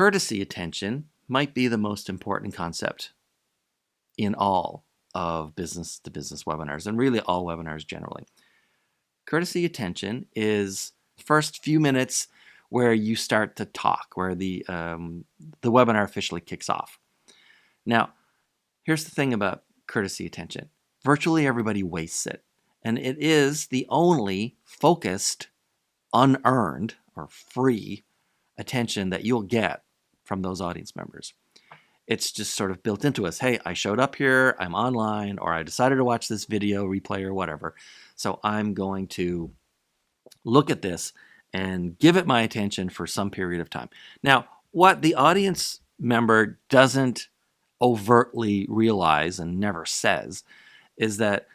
Courtesy attention might be the most important concept in all of business-to-business webinars, and really all webinars generally. Courtesy attention is the first few minutes where you start to talk, where the webinar officially kicks off. Now, here's the thing about courtesy attention. Virtually everybody wastes it, and it is the only focused, unearned, or free attention that you'll get from those audience members. It's just sort of built into us. Hey, I showed up here, I'm online, or I decided to watch this video replay or whatever. So I'm going to look at this and give it my attention for some period of time. Now, what the audience member doesn't overtly realize and never says is that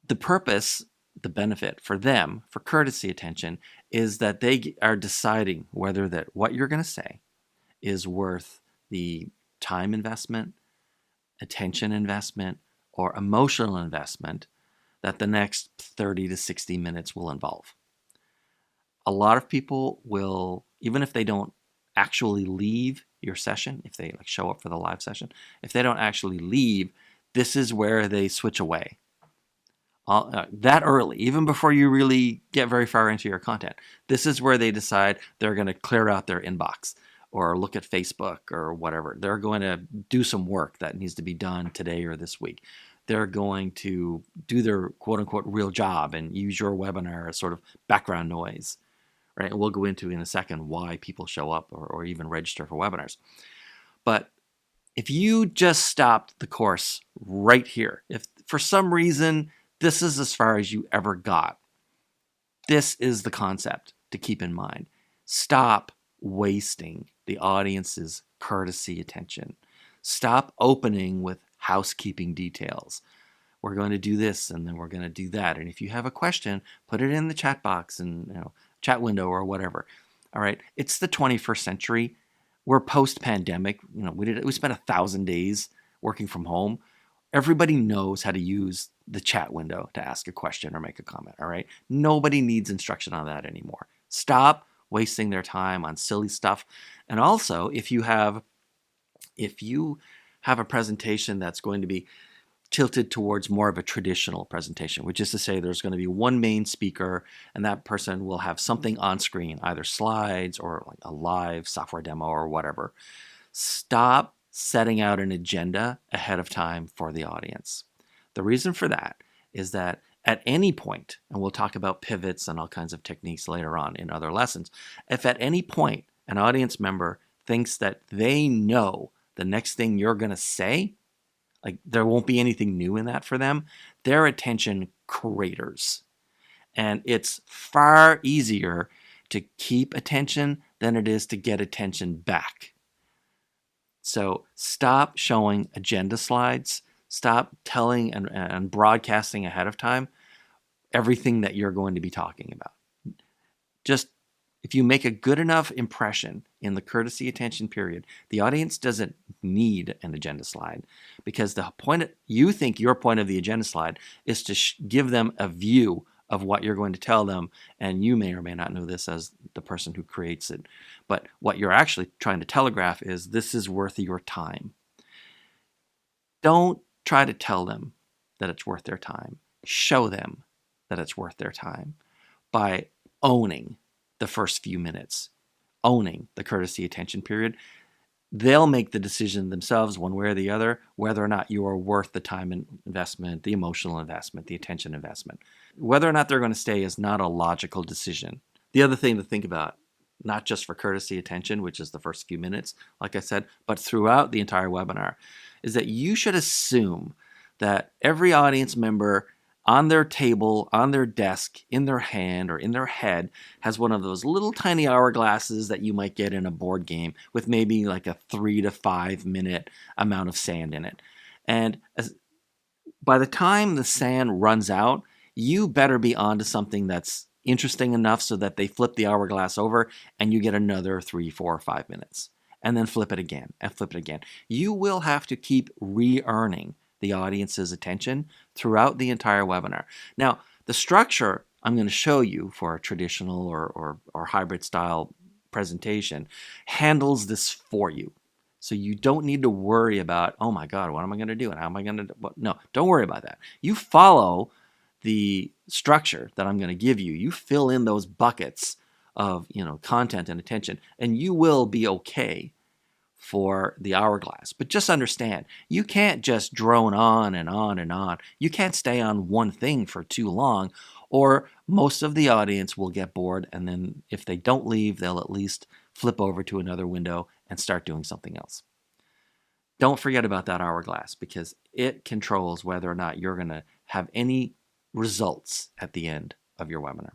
the purpose, the benefit for them, for courtesy attention, is that they are deciding whether that what you're going to say is worth the time investment, attention investment, or emotional investment that the next 30 to 60 minutes will involve. A lot of people will, even if they don't actually leave your session, if they like show up for the live session, if they don't actually leave, this is where they switch away. That early, even before you really get very far into your content, this is where they decide they're going to clear out their inbox or look at Facebook or whatever. They're going to do some work that needs to be done today or this week. They're going to do their quote-unquote real job and use your webinar as sort of background noise, right? And we'll go into in a second why people show up or even register for webinars. But if you just stopped the course right here, if for some reason this is as far as you ever got, this is the concept to keep in mind. Stop wasting the audience's courtesy attention. Stop opening with housekeeping details. We're going to do this and then we're going to do that. And if you have a question, put it in the chat box and chat window or whatever. All right. It's the 21st century. We're post-pandemic. We spent 1,000 days working from home. Everybody knows how to use the chat window to ask a question or make a comment. All right. Nobody needs instruction on that anymore. Stop wasting their time on silly stuff. And also, if you have a presentation that's going to be tilted towards more of a traditional presentation, which is to say there's going to be one main speaker and that person will have something on screen, either slides or like a live software demo or whatever. Stop setting out an agenda ahead of time for the audience. The reason for that is that at any point, and we'll talk about pivots and all kinds of techniques later on in other lessons, if at any point an audience member thinks that they know the next thing you're going to say, like there won't be anything new in that for them, their attention craters. And it's far easier to keep attention than it is to get attention back. So stop showing agenda slides. Stop telling and broadcasting ahead of time everything that you're going to be talking about. Just if you make a good enough impression in the courtesy attention period, the audience doesn't need an agenda slide because the point you think your point of the agenda slide is to give them a view of what you're going to tell them, and you may or may not know this as the person who creates it, but what you're actually trying to telegraph is this is worth your time. Don't try to tell them that it's worth their time. Show them that it's worth their time by owning the first few minutes, owning the courtesy attention period. They'll make the decision themselves one way or the other, whether or not you are worth the time investment, the emotional investment, the attention investment. Whether or not they're going to stay is not a logical decision. The other thing to think about, not just for courtesy attention, which is the first few minutes, like I said, but throughout the entire webinar, is that you should assume that every audience member on their table, on their desk, in their hand, or in their head has one of those little tiny hourglasses that you might get in a board game with maybe like a 3 to 5 minute amount of sand in it. And by the time the sand runs out, you better be onto something that's interesting enough so that they flip the hourglass over and you get another 3, 4, or 5 minutes. And then flip it again and flip it again. You will have to keep re-earning the audience's attention throughout the entire webinar. Now, the structure I'm going to show you for a traditional or hybrid style presentation handles this for you. So you don't need to worry about, oh my God, what am I going to do? And how am I going to do? No, don't worry about that. You follow the structure that I'm going to give you. You fill in those buckets of, content and attention, and you will be okay for the hourglass. But just understand, you can't just drone on and on and on. You can't stay on one thing for too long, or most of the audience will get bored, and then if they don't leave, they'll at least flip over to another window and start doing something else. Don't forget about that hourglass, because it controls whether or not you're going to have any results at the end of your webinar.